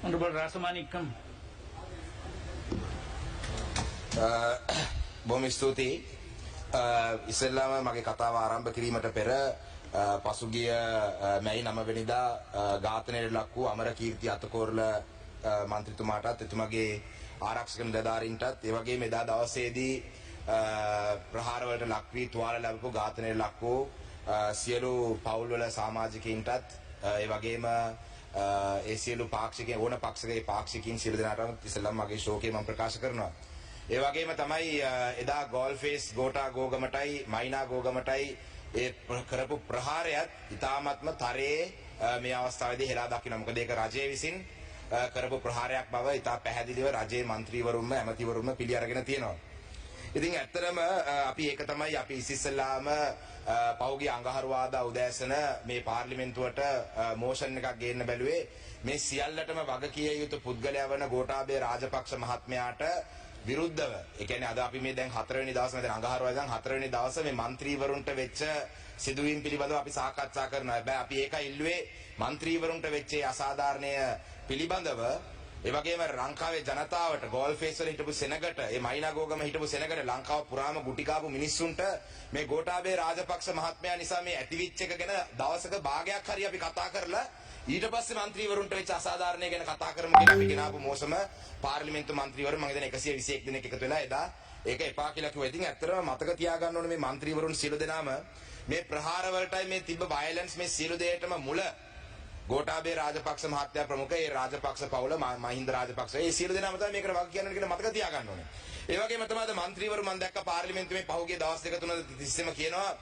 Honorable Rasamanikam. බොහොම ස්තුතියි. ඉස්සෙල්ලාම මගේ කතාව ආරම්භ කිරීමට පෙර පසුගිය මැයි 9 වෙනිදා ඝාතනයට ලක් වූ අමරකීර්ති අතකෝරළ මන්ත්‍රීතුමාටත් එතුමාගේ ආරක්ෂක නිලධාරීන්ටත් ඒ වගේම එදා දවසේදී ප්‍රහාර වලට ලක් වී තුවාල ලැබපු ඝාතනයට ලක් වූ සියලු පවුල්වල සමාජිකයින්ටත් ඒ වගේම ඒ සියලු පාක්ෂිකයන් ඕන පක්ෂයේ පාක්ෂිකයින් සියලු දෙනාටම ඉස්සෙල්ලාම මගේ ශෝකය මම ප්‍රකාශ කරනවා. ඒ වගේම තමයි එදා ගෝල්ෆේස් ගෝටා ගෝගමටයි මයිනා ගෝගමටයි ඒ කරපු ප්‍රහාරයත් ඉතාමත්ම තරයේ මේ අවස්ථාවේදී හෙලා දකින්න. මොකද ඒක රජයේ විසින් කරපු ප්‍රහාරයක් බව ඉතා පැහැදිලිව රජයේ മന്ത്രിවරුන්ම ඇමතිවරුන්ම පිළි අරගෙන තියෙනවා. ඉතින් ඇත්තටම අපි ඒක තමයි අපි ඉස්සෙල්ලාම පහුගිය අඟහරුවාදා උදෑසන මේ පාර්ලිමේන්තුවට මෝෂන් එකක් ගේන්න බැලුවේ මේ සියල්ලටම වග කිය යුතු පුද්ගලයා වන ගෝඨාභය රාජපක්ෂ මහත්මයාට විරුද්ධව. ඒ කියන්නේ අද අපි මේ දැන් 4 වෙනි දවසේ දැන් අඟහරුවාදා දැන් 4 වෙනි දවසේ මේ മന്ത്രിවරුන්ට වෙච්ච සිදුවීම් පිළිබඳව අපි සාකච්ඡා කරනවා. හැබැයි අපි ඒකයි ඉල්ලුවේ മന്ത്രിවරුන්ට වෙච්ච අසාධාරණය පිළිබඳව ඒ වගේම ලංකාවේ ජනතාවට ගෝල්ෆේස් වල හිටපු සෙනගට ඒ මයිනා ගෝගම හිටපු සෙනගට ලංකාව පුරාම ගුටි කාපු මිනිස්සුන්ට මේ ගෝඨාභය රාජපක්ෂ මහත්මයා නිසා මේ ඇතිවිච් එක ගැන දවසක භාගයක් හරි අපි කතා කරලා ඊට පස්සේ മന്ത്രിවරුන්ට වෙච්ච අසාධාරණය ගැන කතා කරමු කියලා අපි ගෙනාවු මෝසම පාර්ලිමේන්තු මන්ත්‍රීවරු මම හිතන්නේ 121 දෙනෙක් එකතු වෙලා එදා ඒක එපා කියලා කිව්වා. ඉතින් ඇත්තටම මතක තියාගන්න ඕනේ මේ മന്ത്രിවරුන් සියලු දෙනාම මේ ප්‍රහාර වලටයි මේ තිබ්බ වයලන්ස් මේ සියලු දෙයකටම මුල ගෝඨාභය රාජපක්ෂ මහත්තයා ප්‍රමුඛ ඒ රාජපක්ෂ පවුල මහින්ද රාජපක්ෂ ඒ සියලු දෙනාම තමයි මේකට වග කියන්න කියලා මතක තියාගන්න ඕනේ. ඒ වගේම තමයි മന്ത്രിවරු මම දැක්ක පාර්ලිමේන්තුවේ පහුගිය දවස් දෙක තුන තිස්සෙම කියනවා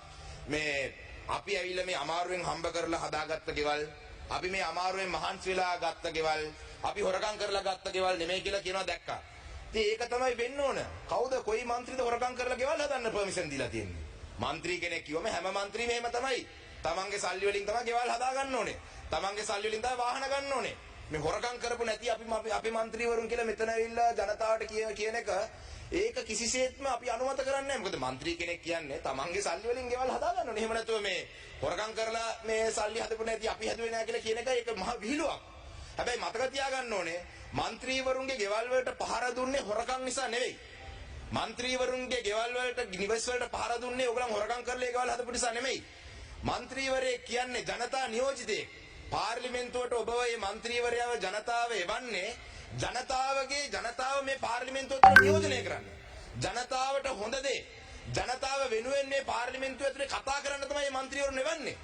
මේ අපි ඇවිල්ලා මේ අමාරුවෙන් හම්බ කරලා හදාගත්ත ගෙවල් අපි මේ අමාරුවෙන් මහන්සි වෙලා ගත්ත ගෙවල් අපි හොරකම් කරලා ගත්ත ගෙවල් නෙමෙයි කියලා කියනවා දැක්කා. ඉතින් ඒක තමයි වෙන්න ඕන. කවුද කොයි മന്ത്രിද හොරකම් කරලා ගෙවල් හදන්න පර්මිෂන් දීලා තියෙන්නේ? മന്ത്രി කෙනෙක් කිව්වම හැම മന്ത്രിම එහෙම තමයි. තමන්ගේ සල්ලි වලින් තමයි ගෙවල් හදා ගන්න ඕනේ. තමන්ගේ සල්ලි වලින් තමයි වාහන ගන්න ඕනේ. මේ හොරකම් කරපු නැති අපි മന്ത്രിවරුන් කියලා මෙතන ඇවිල්ලා ජනතාවට කියන එක ඒක කිසිසේත්ම අපි අනුමත කරන්නේ නැහැ. මොකද മന്ത്രി කෙනෙක් කියන්නේ තමන්ගේ සල්ලි වලින් ගෙවල් හදා ගන්න ඕනේ. එහෙම නැතුව මේ හොරකම් කරලා මේ සල්ලි හදපු නැති අපි හදුවේ නැහැ කියලා කියන එක ඒක මහ විහිළුවක්. හැබැයි මතක තියාගන්න ඕනේ മന്ത്രിවරුන්ගේ ගෙවල් වලට පහර දුන්නේ හොරකම් නිසා නෙවෙයි. മന്ത്രിවරුන්ගේ ගෙවල් වලට නිවස් වලට පහර දුන්නේ ඕගොල්ලන් හොරකම් කරලා ඒ ගෙවල් හදපු නිසා නෙවෙයි. മന്ത്രിවරයෙක් කියන්නේ ජනතා නියෝජිතයෙක්. පාර්ලිමේන්තුවට ඔබ මේ മന്ത്രിවරයව ජනතාව එවන්නේ ජනතාව මේ පාර්ලිමේන්තුවට නියෝජනය කරන්න. ජනතාවට හොඳ දේ ජනතාව වෙනුවෙන් මේ පාර්ලිමේන්තුව ඇතුලේ කතා කරන්න තමයි මේ മന്ത്രിවරු නෙවන්නේ.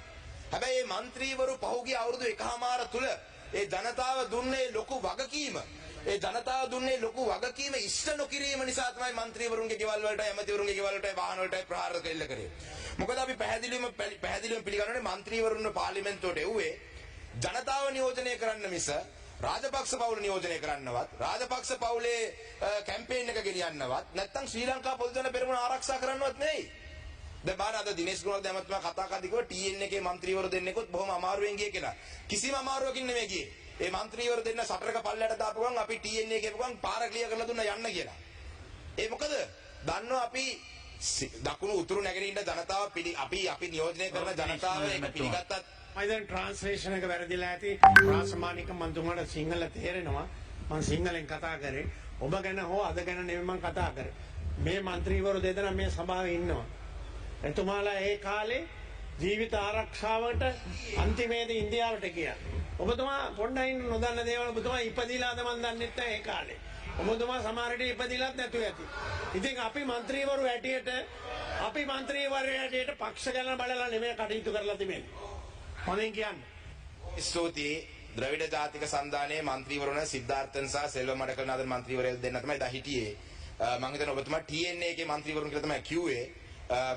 හැබැයි මේ മന്ത്രിවරු පහුගිය අවුරුදු එකහමාර තුල ඒ ජනතාව දුන්නේ ලොකු වගකීම ඉෂ්ට නොකිරීම නිසා තමයි മന്ത്രിවරුන්ගේ ගෙවල් වලට ඇමතිවරුන්ගේ ගෙවල් වලට වාහන වලට ප්‍රහාර කෙල්ල කරේ. මොකද අපි පැහැදිලිවම පිළිගන්නනේ മന്ത്രിවරුන්ව පාර්ලිමේන්තුවට එව්වේ ජනතාව නියෝජනය කරන්න මිස රාජපක්ෂ පවුල නියෝජනය කරන්නවත් රාජපක්ෂ පවුලේ කැම්පේන් එක ගෙනියන්නවත් නැත්නම් ශ්‍රී ලංකා පොදු ජන පෙරමුණ ආරක්ෂා කරන්නවත් නෙවෙයි. දැන් බාර අද දිනේෂ් ගුණවර්ධන ඇමතුමා කතා කරද්දී කිව්වා TN එකේ മന്ത്രിවරු දෙන්නෙකුත් බොහොම අමාරුවෙන් ගියේ කියලා. කිසිම අමාරුවකින් නෙමෙයි ගියේ. ඒ മന്ത്രിවරු දෙන්න සටරක පල්ලයට දාපු ගමන් අපි TN එකේ ගමන් පාර ක්ලියර් කරලා දුන්නා යන්න කියලා. ඒ මොකද? දන්නවා අපි දකුණු උතුරු නැගෙනහිර ජනතාව අපි නියෝජනය කරන ජනතාව ඒක පිළිගත්තත් මයිදන් ට්‍රාන්ස්ලේෂන් එක වැරදිලා ඇති. රාසමානික මන්තුමාට සිංහල තේරෙනවා. මම සිංහලෙන් කතා කරේ. ඔබ ගැන හෝ අද ගැන නෙමෙයි මම කතා කරේ. මේ മന്ത്രിවරු දෙදෙනා මේ සභාවේ ඉන්නවා. එතුමාලා ඒ කාලේ ජීවිත ආරක්ෂාවට අන්තිමේදී ඉන්දියාවට ගියා. ඔබතුමා පොණ්ඩයින් නොදන්න දේවල් ඔබතුමා ඉපදිලාද මන් දන්නෙත් නැහැ ඒ කාලේ. ඔබතුමා සමහර විට ඉපදිලත් නැතුව ඇති. ඉතින් අපි മന്ത്രിවරු හැටියට පක්ෂ ගැන බලලා නෙමෙයි කටයුතු කරලා තිබෙන්නේ. මොනින් කියන්නේ? ස්තුතියි. ද්‍රවිඩ ජාතික සන්ධානයේ മന്ത്രിවරුන් සිද්ධාර්ථන් සහ සෙල්වම් මඩකලනාදන් മന്ത്രിවරයල් දෙන්න තමයි දා හිටියේ. මම හිතනවා ඔබතුමා TN එකේ മന്ത്രിවරුන් කියලා තමයි කිව්වේ.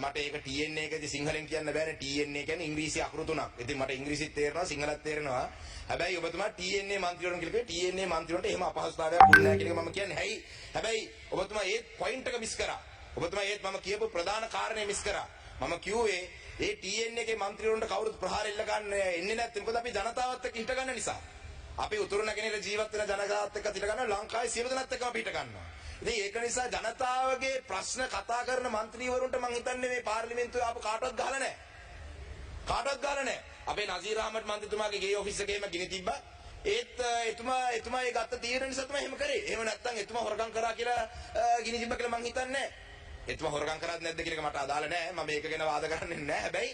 මට ඒක TN එකේදී සිංහලෙන් කියන්න බෑනේ. TN කියන්නේ ඉංග්‍රීසි අකුරු තුනක්. ඉතින් මට ඉංග්‍රීසිත් තේරෙනවා සිංහලත් තේරෙනවා. හැබැයි ඔබතුමා TN මන්ත්‍රීවරුන් කියලා TN මන්ත්‍රීවරුන්ට එහෙම අපහසුතාවයක් වුණේ නැහැ කියන එක මම කියන්නේ. හැබැයි ඔබතුමා ඒ පොයින්ට් එක මිස් කරා. ඔබතුමා ඒත් මම කියපු ප්‍රධාන කාරණේ මිස් කරා. මම කිව්වේ ඒ TN එකේ മന്ത്രിවරුන්ට කවුරුත් ප්‍රහාර එල්ල ගන්න එන්නේ නැත්නම් මොකද අපි ජනතාවත් එක්ක හිට ගන්න නිසා. අපි උතුරු නැගෙනහිර ජීවත් වෙන ජනතාවත් එක්ක හිට ගන්නවා. ලංකාවේ සියලු දෙනාත් එක්කම අපි හිට ගන්නවා. ඉතින් ඒක නිසා ජනතාවගේ ප්‍රශ්න කතා කරන മന്ത്രിවරුන්ට මම හිතන්නේ මේ පාර්ලිමේන්තුවේ ආපු කාටවත් ගහලා නැහැ. අපේ නසීර් අහමඩ් මන්ත්‍රීතුමාගේ ගේ ඔෆිස් එකේම ගිනි තිබ්බා. ඒත් එතුමා ඒ ගත්ත තීරණ නිසා තමයි එහෙම කරේ. එහෙම නැත්නම් එතුමා හොරගම් කරා කියලා ගිනි තිබ්බ කියලා මං හිතන්නේ නැහැ. එතුමා හොරගම් කරාද නැද්ද කියන එක මට අදාළ නැහැ. මම මේක ගැන වාද කරන්නේ නැහැ. හැබැයි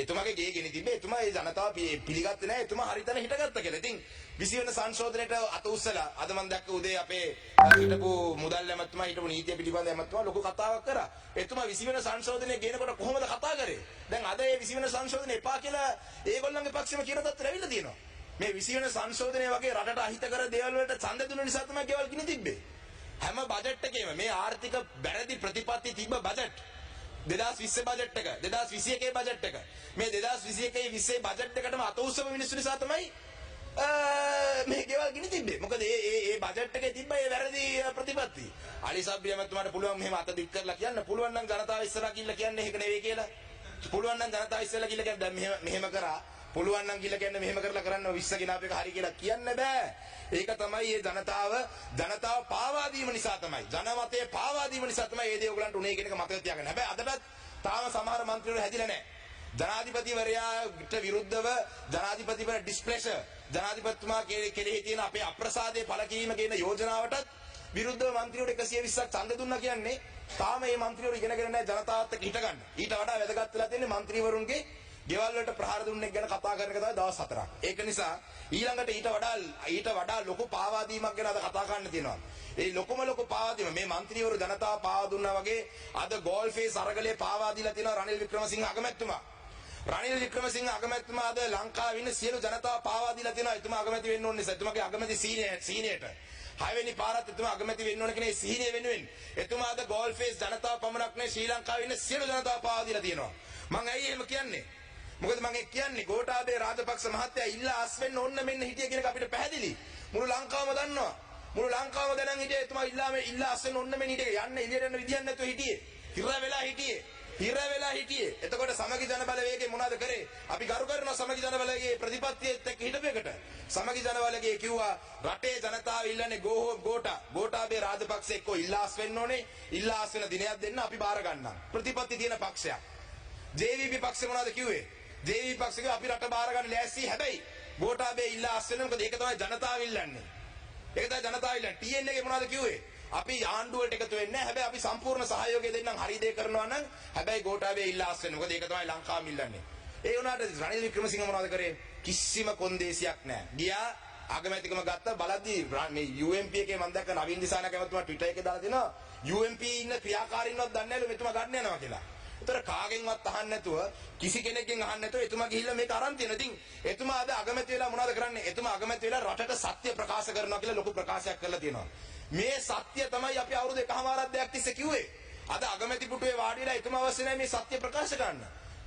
එතුමාගේ ගේ ගෙනි තිබ්බේ එතුමා ඒ ජනතාව පිළිගත්තේ නැහැ. එතුමා හරියටම හිටගත්තා කියලා. ඉතින් 20 වෙනි සංශෝධනයට අත උස්සලා අද මම දැක්ක උදේ අපේ හිටපු මුදල් ඇමතුමා හිටපු නීතිය පිළිබඳ ඇමතුමා ලොකු කතාවක් කරා. එතුමා 20 වෙනි සංශෝධනය ගේනකොට කොහොමද කතා කරේ? දැන් අද මේ 20 වෙනි සංශෝධනය එපා කියලා ඒගොල්ලන්ගේ පක්ෂෙම කියන තත්ත්වෙට ඇවිල්ලා තියෙනවා. මේ 20 වෙනි සංශෝධනය වගේ රටට අහිත කර දේවල් වලට ඡන්ද දුන්න නිසා තමයි ගෙවල් ගිනි තිබ්බේ. හැම බජට් එකේම මේ ආර්ථික බැරදි ප්‍රතිපත්ති තිබ්බ බජට් 2020 බජට් එක 2021 බජට් එක මේ 2021 20 බජට් එකටම අත උස්සපු මිනිස්සු නිසා තමයි මේ ගෙවල් ගිනි තිබ්බේ. මොකද ඒ බජට් එකේ තිබ්බ ඒ වැරදි ප්‍රතිපත්ති. අලි සබ්බිය මතුමාට පුළුවන් මෙහෙම අත දික් කරලා කියන්න. පුළුවන් නම් ජනතාව ඉස්සරහා ගිහිල්ලා කියන්නේ ඒක නෙවෙයි කියලා. පුළුවන් නම් ජනතාව ඉස්සරහා ගිහිල්ලා කියන්න දැන් මෙහෙම කරා. පුළුවන් නම් ගිහිල්ලා කියන්නේ මෙහෙම කරලා කරන්න 20 ගෙනාප එක හරි කියලා කියන්න බෑ. ඒක තමයි මේ ජනතාව පාවා දීම නිසා තමයි. ජනමතයේ පාවා දීම නිසා තමයි මේ දේ ඔයගලන්ට උනේ කියන එක මතක තියාගන්න. හැබැයි අදටත් තාම සමහර മന്ത്രിවරු හැදිලා නැහැ. ජනාධිපතිවරයාට විරුද්ධව ජනාධිපතිවර ඩිස්ප්ලෙෂර් ජනාධිපතිතුමා කෙරෙහි තියෙන අපේ අප්‍රසාදයේ පළ කිරීම කියන යෝජනාවටත් විරුද්ධව മന്ത്രിවරු 120ක් ඡන්ද දුන්නා කියන්නේ තාම මේ මන්ත්‍රීවරු ඉගෙනගෙන නැහැ ජනතාවත් එක්ක හිට ගන්න. ඊට වඩා වැදගත් වෙලා තියෙන්නේ මන්ත්‍රීවරුන්ගේ ගෙවල් වලට ප්‍රහාර දුන්නෙක් ගැන කතා කරන එක තමයි දවස් 4ක්. ඒක නිසා ඊළඟට ඊට වඩා ලොකු පාවා දීමක් ගැන අද කතා කරන්න තියෙනවා. ඒ ලොකු පාවා දීම මේ මන්ත්‍රීවරු ජනතාව පාවා දුන්නා වගේ අද ගෝල්ෆේස් අරගලේ පාවා දීලා තියෙනවා රනිල් වික්‍රමසිංහ අගමැතිතුමා. රනිල් වික්‍රමසිංහ අගමැතිතුමා අද ලංකාවේ ඉන්න සියලු ජනතාව පාවා දීලා තියෙනවා. එතුමා අගමැති වෙන්න ඕනේ නිසා එතුමාගේ අගමැති සීනියට 6 වෙනි පාරත් එතුමා අගමැති වෙන්න ඕන කෙනේ සීනිය වෙනුවෙන්. එතුමා අද ගෝල්ෆේස් ජනතාව පමණක් නෙවෙයි ශ්‍රී ලංකාවේ ඉන්න සියලු ජනතාව පාවා දීලා තියෙනවා. මම ඇයි එහෙම කියන්නේ? මොකද මම කියන්නේ ගෝඨාභය රාජපක්ෂ මහත්තයා ඉල්ලා අස් වෙන්න ඕන්න මෙන්න හිටිය කියන එක අපිට පැහැදිලි. මුළු ලංකාවම දන්නවා. මුළු ලංකාවම දැනන් හිටියේ එතුමා ඉල්ලා අස් වෙන්න ඕන්න මෙන්න හිටියේ. යන්න එළියට යන්න විදියක් නැතුව හිටියේ. හිර වෙලා හිටියේ. එතකොට සමගි ජන බලවේගය මොනවද කරේ? අපි ගරු කරනවා සමගි ජන බලවේගයේ ප්‍රතිපත්තියත් එක්ක හිටපෙකට. සමගි ජන බලවේගය කිව්වා රටේ ජනතාව ඉල්ලන්නේ ගෝඨාභය රාජපක්ෂ එක්ක ඉල්ලා අස් වෙන්න ඕනේ. ඉල්ලා අස් වෙන දිනයක් දෙන්න අපි බාර ගන්නම්. ප්‍රතිපත්ති තියෙන පක්ෂයක්. JVP පක්ෂේ මොනවද කිව්වේ? JVP පක්ෂේ අපි රට බාර ගන්න ලෑස්ති. හැබැයි ගෝඨාභය ඉල්ලා අස් වෙන්න මොකද ඒක තමයි ජනතාව ඉල්ලන්නේ. ඒක තමයි ජනතාව ඉල්ලන්නේ. TN එකේ මොනවද කිව්වේ? අපි ආණ්ඩුවට එකතු වෙන්නේ නැහැ. හැබැයි අපි සම්පූර්ණ සහයෝගය දෙන්නම් හරි දේ කරනවා නම් හැබැයි ගෝඨාභය ඉල්ලා අස් වෙන්න. මොකද ඒක තමයි ලංකාවම ඉල්ලන්නේ. ඒ වුණාට රනිල් වික්‍රමසිංහ මොනවද කරේ? කිසිම කොන්දේසියක් නැහැ. ගියා අගමැතිකම ගත්ත බලද්දී මේ UMP එකේ මම දැක්ක නවීන් දිසානායක මහත්මයා Twitter එකේ දාලා දෙනවා UMP ඉන්න ක්‍රියාකාරීන්වත් දන්නේ නැලු මෙතුමා ගන්න යනවා කියලා. ඒතර කාගෙන්වත් අහන්න නැතුව කිසි කෙනෙක්ගෙන් අහන්න නැතුව එතුමා ගිහිල්ලා මේක අරන් තියෙනවා. ඉතින් එතුමා අද අගමැති වෙලා මොනවද කරන්නේ? එතුමා අගමැති වෙලා රටට සත්‍ය ප්‍රකාශ කරනවා කියලා ලොකු ප්‍රකාශයක් කරලා තියෙනවා. මේ සත්‍ය තමයි අපි අවුරුදු 1කමාරක් දෙයක් තිස්සේ කිව්වේ. අද අගමැති පුටුවේ වාඩි වෙලා එතුමා අවශ්‍ය නැහැ මේ සත්‍ය ප්‍රකාශ කරන්න.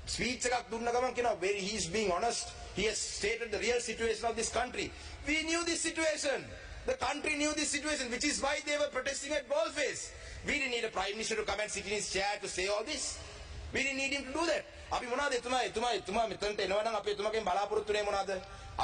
ස්පීච් එකක් දුන්න ගමන් කියනවා where he is being honest. He has stated the real situation of this country. We knew this situation. The country knew this situation, which is why they were protesting at Ballface. We didn't need a prime minister to come and sit in his chair to say all this. We didn't need him to do that. අපි මොනවද එතුමා මෙතනට එනවා නම් අපි එතුමාගෙන් බලාපොරොත්තු වෙන්නේ මොනවද?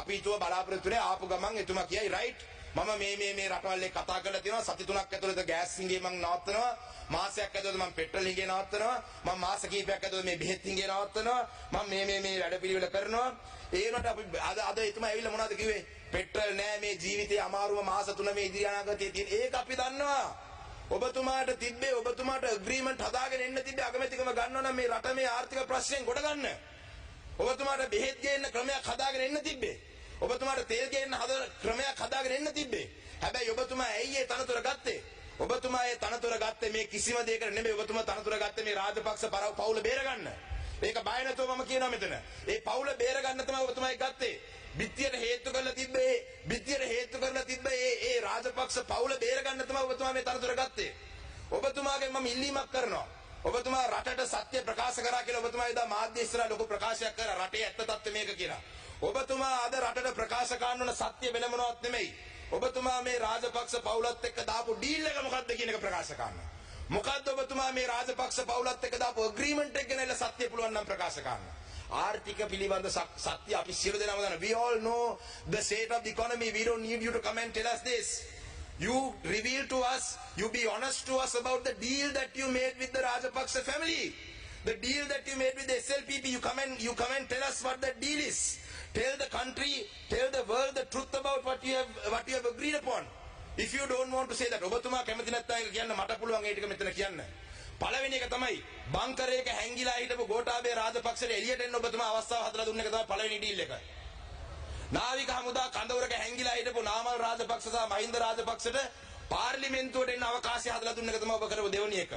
අපි ඊටව බලාපොරොත්තු වෙන්නේ ආපු ගමන් එතුමා කියයි right මම මේ රටවල් එක්ක කතා කරලා තියෙනවා සති 3ක් ඇතුළත ගෑස් හිඟේ මම නවත්තනවා මාසයක් ඇතුළත මම පෙට්‍රල් හිඟේ නවත්තනවා මම මාස කිහිපයක් ඇතුළත මේ බෙහෙත් හිඟේ නවත්තනවා මම මේ වැඩ පිළිවෙල කරනවා ඒ වුණාට අපි අද එතුමා ඇවිල්ලා මොනවද කිව්වේ පෙට්‍රල් නෑ මේ ජීවිතේ අමාරුම මාස 3 මේ ඉදිරි අනාගතයේ තියෙන ඒක අපි දන්නවා ඔබතුමාට ඇග්‍රීමන්ට් හදාගෙන එන්න තිබ්බේ අගමැතිකම ගන්නවා නම් මේ රට මේ ආර්ථික ප්‍රශ්නෙන් ගොඩ ගන්න ඔබතුමාට බෙහෙත් ගේන්න ක්‍රමයක් හදාගෙන එන්න තිබ්බේ ඔබතුමාට තෙල් ගේන්න ක්‍රමයක් හදාගෙන එන්න තිබ්බේ. හැබැයි ඔබතුමා ඇයි ඒ තනතුර ගත්තේ? ඔබතුමා ඒ තනතුර ගත්තේ මේ කිසිම දෙයකට නෙමෙයි. ඔබතුමා තනතුර ගත්තේ මේ රාජපක්ෂ පවුල බේරගන්න. ඒක බය නැතුව මම කියනවා මෙතන. ඒ පවුල බේරගන්න තමයි ඔබතුමා ගත්තේ. බිත්තියට හේතු කරලා තිබ්බේ ඒ රාජපක්ෂ පවුල බේරගන්න තමයි ඔබතුමා මේ තනතුර ගත්තේ. ඔබතුමාගෙන් මම ඉල්ලීමක් කරනවා. ඔබතුමා රටට සත්‍ය ප්‍රකාශ කරා කියලා ඔබතුමා එදා මාධ්‍ය ඉස්සරහා ලොකු ප්‍රකාශයක් කරා රටේ ඇත්ත තත්ත්වය මේක කියලා. ඔබතුමා අද රටට ප්‍රකාශ කරන සත්‍ය වෙන මොනවත් නෙමෙයි. ඔබතුමා මේ රාජපක්ෂ පවුලත් එක්ක දාපු ඩීල් එක මොකද්ද කියන එක ප්‍රකාශ කරනවා. මොකද්ද ඔබතුමා මේ රාජපක්ෂ පවුලත් එක්ක දාපු ඇග්‍රීමන්ට් එක ගැන සත්‍ය පුළුවන් නම් ප්‍රකාශ කරනවා. ආර්ථික පිළිබඳ සත්‍ය අපි සියලු දෙනාම දන්නවා. We all know the state of the economy. We don't need you to come and tell us this. You reveal to us, you be honest to us about the deal that you made with the Rajapaksa family. The deal that you made with the SLPP, you come and tell us what that deal is. Tell the country, tell the world the truth about what you have agreed upon. If you don't want to say that, ඔබතුමා කැමති නැත්නම් ඒක කියන්න මට පුළුවන් ඒ ටික මෙතන කියන්න. පළවෙනි එක තමයි බංකරයක හැංගිලා හිටපු ගෝඨාභය රාජපක්ෂට එළියට එන්න ඔබතුමා අවස්ථාව හදලා දුන්න එක තමයි පළවෙනි ඩීල් එක. නාවික හමුදා කඳවුරක හැංගිලා හිටපු නාමල් රාජපක්ෂ සහ මහින්ද රාජපක්ෂට පාර්ලිමේන්තුවට එන්න අවකාශය හදලා දුන්න එක තමයි ඔබ කරපු දෙවෙනි එක.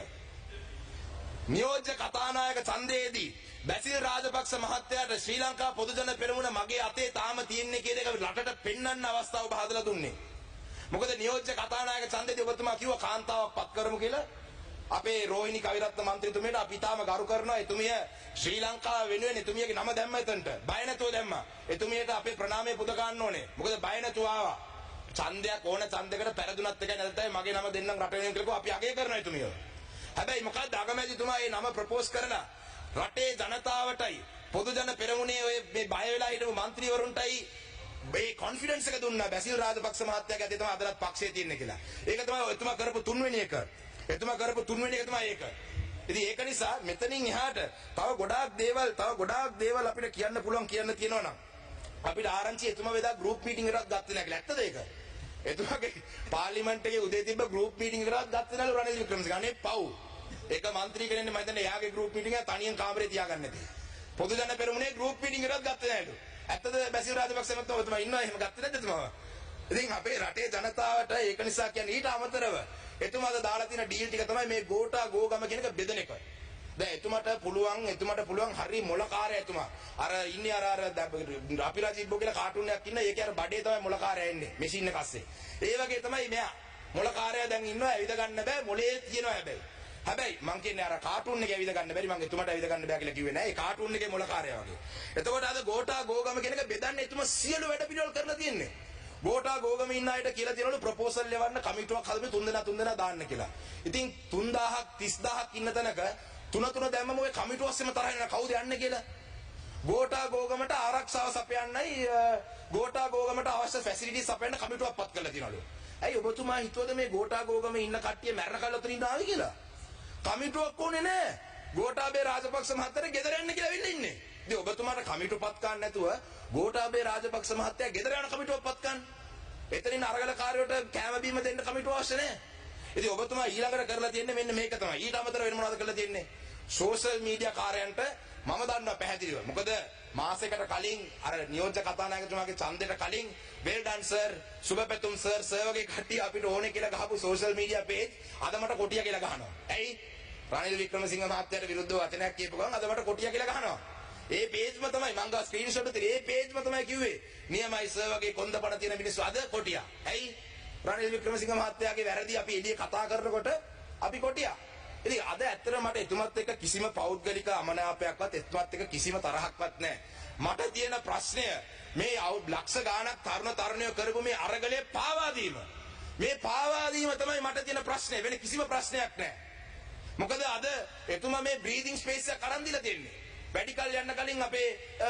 නියෝජ්‍ය කතානායක ඡන්දයේදී බැසිල් රාජපක්ෂ මහත්තයාට ශ්‍රී ලංකා පොදුජන පෙරමුණ මගේ අතේ තාම තියෙන්නේ කියන එක රටට පෙන්වන්න අවස්ථාව ඔබ හදලා දුන්නේ. මොකද නියෝජ්‍ය කතානායක ඡන්දයේදී ඔබතුමා කිව්වා කාන්තාවක් පත් කරමු කියලා. අපේ රෝහිණී කවිරත්න මන්ත්‍රීතුමියට අපි තාම ගරු කරනවා. එතුමිය ශ්‍රී ලංකාව වෙනුවෙන් එතුමියගේ නම දැම්ම එතනට. බය නැතුව දැම්මා. එතුමියට අපේ ප්‍රණාමය පුද ගන්න ඕනේ. මොකද බය නැතුව ආවා. ඡන්දයක් ඕන ඡන්දයකට පෙරදුනත් එකයි නැත්නම් මගේ නම දෙන්නම් රට වෙනුවෙන් කියලා අපි අගය කරනවා එතුමියව. හැබැයි මොකක්ද අගමැතිතුමා මේ නම ප්‍රොපෝස් කරලා රටේ ජනතාවටයි පොදු ජන පෙරමුණේ ඔය මේ බය වෙලා හිටපු മന്ത്രിවරුන්ටයි මේ කොන්ෆිඩන්ස් එක දුන්නා බැසිල් රාජපක්ෂ මහත්තයාගේ අතේ තමයි අදලත් පක්ෂයේ තියෙන්නේ කියලා. ඒක තමයි එතුමා කරපු තුන්වෙනි එක. එතුමා කරපු තුන්වෙනි එක තමයි ඒක. ඉතින් ඒක නිසා මෙතනින් එහාට තව ගොඩාක් දේවල් අපිට කියන්න පුළුවන් කියන්න තියෙනවා නම් අපිට ආරංචි එතුමා වෙදා ගෲප් මීටින් එකක් ගත්තේ නැහැ කියලා. ඇත්තද ඒක? එතුමාගේ පාර්ලිමේන්තු එකේ උදේ තිබ්බ ගෲප් මීටින් එකක් ගත්තේ නැලු රනිල් වික්‍රමසිංහ. අනේ පව්. ඒක മന്ത്രി කෙනෙක් මම හිතන්නේ එයාගේ ගෲප් මීටින් එක තනියෙන් කාමරේ තියාගන්න නැති. පොදු ජන පෙරමුණේ ගෲප් මීටින් එකක් ගත්තේ නැලු. ඇත්තද බැසිල් රාජපක්ෂ මහත්මයා ඔබතුමා ඉන්නවා එහෙම ගත්තේ නැද්ද එතුමා? ඉතින් අපේ රටේ ජනතාවට ඒක නිසා කියන්නේ ඊට අමතරව එතුමාද දාලා තියෙන ඩීල් ටික තමයි මේ ගෝඨා ගෝගම කියන එක බෙදන එක. දැන් එතුමාට පුළුවන් හරි මොලකාරය එතුමා. අර ඉන්නේ අර අපිරාජිබ්බෝ කියලා කාටුන් එකක් ඉන්න ඒකේ අර බඩේ තමයි මොලකාරය එන්නේ මැෂින් එක අස්සේ. ඒ වගේ තමයි මෙයා. මොලකාරය දැන් ඉන්නවා ඇවිද ගන්න බෑ මොලේ තියෙනවා හැබැයි. හැබැයි මං කියන්නේ අර කාටුන් එකේ ඇවිද ගන්න බැරි මං එතුමාට ඇවිද ගන්න බෑ කියලා කිව්වේ නෑ. ඒ කාටුන් එකේ මොලකාරය වගේ. එතකොට අද ගෝඨා ගෝගම කියන එක බෙදන්න එතුමා සියලු වැඩ පිළිවෙල කරලා තියෙන්නේ. ගෝඨා ගෝගම ඉන්න අයට කියලා තියෙනවලු ප්‍රොපෝසල් ලෙවන්න කමිටුවක් හදමු තුන් දෙනා දාන්න කියලා. ඉතින් 3000ක් 30000ක් ඉන්න තැනක තුන දැම්මම ඔය කමිටුව අස්සෙම තරහින් යන කවුද යන්නේ කියලා. ගෝඨා ගෝගමට ආරක්ෂාව සපයන්නයි ගෝඨා ගෝගමට අවශ්‍ය ෆැසිලිටිස් සපයන්න කමිටුවක් පත් කරලා තියෙනවලු. ඇයි ඔබතුමා හිතුවද මේ ගෝඨා ගෝගමේ ඉන්න කට්ටිය මැරණ කල් උතරින් ආවේ කියලා? කමිටුවක් ඕනේ නෑ. ගෝඨාභය රාජපක්ෂ මහත්තයාට ගෙදර යන්න කියලා වෙන්න ඉන්නේ. ඉතින් ඔබතුමාට කමිටුව පත් ගන්න නැතුව ගෝඨාභය රාජපක්ෂ මහත්තයා ගෙදර යන කමිටුවක් පත් ගන්න. එතනින් අරගල කාර්යයට කැම බීම දෙන්න කමිටුව අවශ්‍ය නැහැ. ඉතින් ඔබතුමා ඊළඟට කරලා තියෙන්නේ මෙන්න මේක තමයි. ඊට අමතරව වෙන මොනවද කරලා තියෙන්නේ? සෝෂල් මීඩියා කාර්යයන්ට මම දන්නවා පැහැදිලිව. මොකද මාසයකට කලින් අර නියෝජ්‍ය කතානායකතුමාගේ ඡන්දෙට කලින් well done sir, සුබපැතුම් sir වගේ කට්ටිය අපිට ඕනේ කියලා ගහපු සෝෂල් මීඩියා පේජ් අද මට කොටිය කියලා ගහනවා. ඇයි? රනිල් වික්‍රමසිංහ මහත්තයාට විරුද්ධව වචනයක් කියපු ගමන් අද මට කොටිය කියලා ගහනවා. ඒ පේජ්ම තමයි මං ගා ස්ක්‍රීන්ෂොට් එකේ ඒ පේජ්ම තමයි කිව්වේ. නියමයි සර් වගේ කොන්දපණ තියෙන මිනිස්සු අද කොටියා. ඇයි? රනිල් වික්‍රමසිංහ මහත්තයාගේ වැරදි අපි එළිය කතා කරනකොට අපි කොටියා. ඉතින් අද ඇත්තටම මට එතුමත් එක්ක කිසිම පෞද්ගලික අමනාපයක්වත් එතුමත් එක්ක කිසිම තරහක්වත් නැහැ. මට තියෙන ප්‍රශ්නය මේ ලක්ෂ ගාණක් තරුණයෝ කරපු මේ අරගලයේ පාවා දීම. මේ පාවා දීම තමයි මට තියෙන ප්‍රශ්නේ. වෙන කිසිම ප්‍රශ්නයක් නැහැ. මොකද අද එතුමා මේ බ්‍රීතිං ස්පේස් එක අරන් දීලා තියෙන්නේ. වැඩි කල් යන්න කලින් අපේ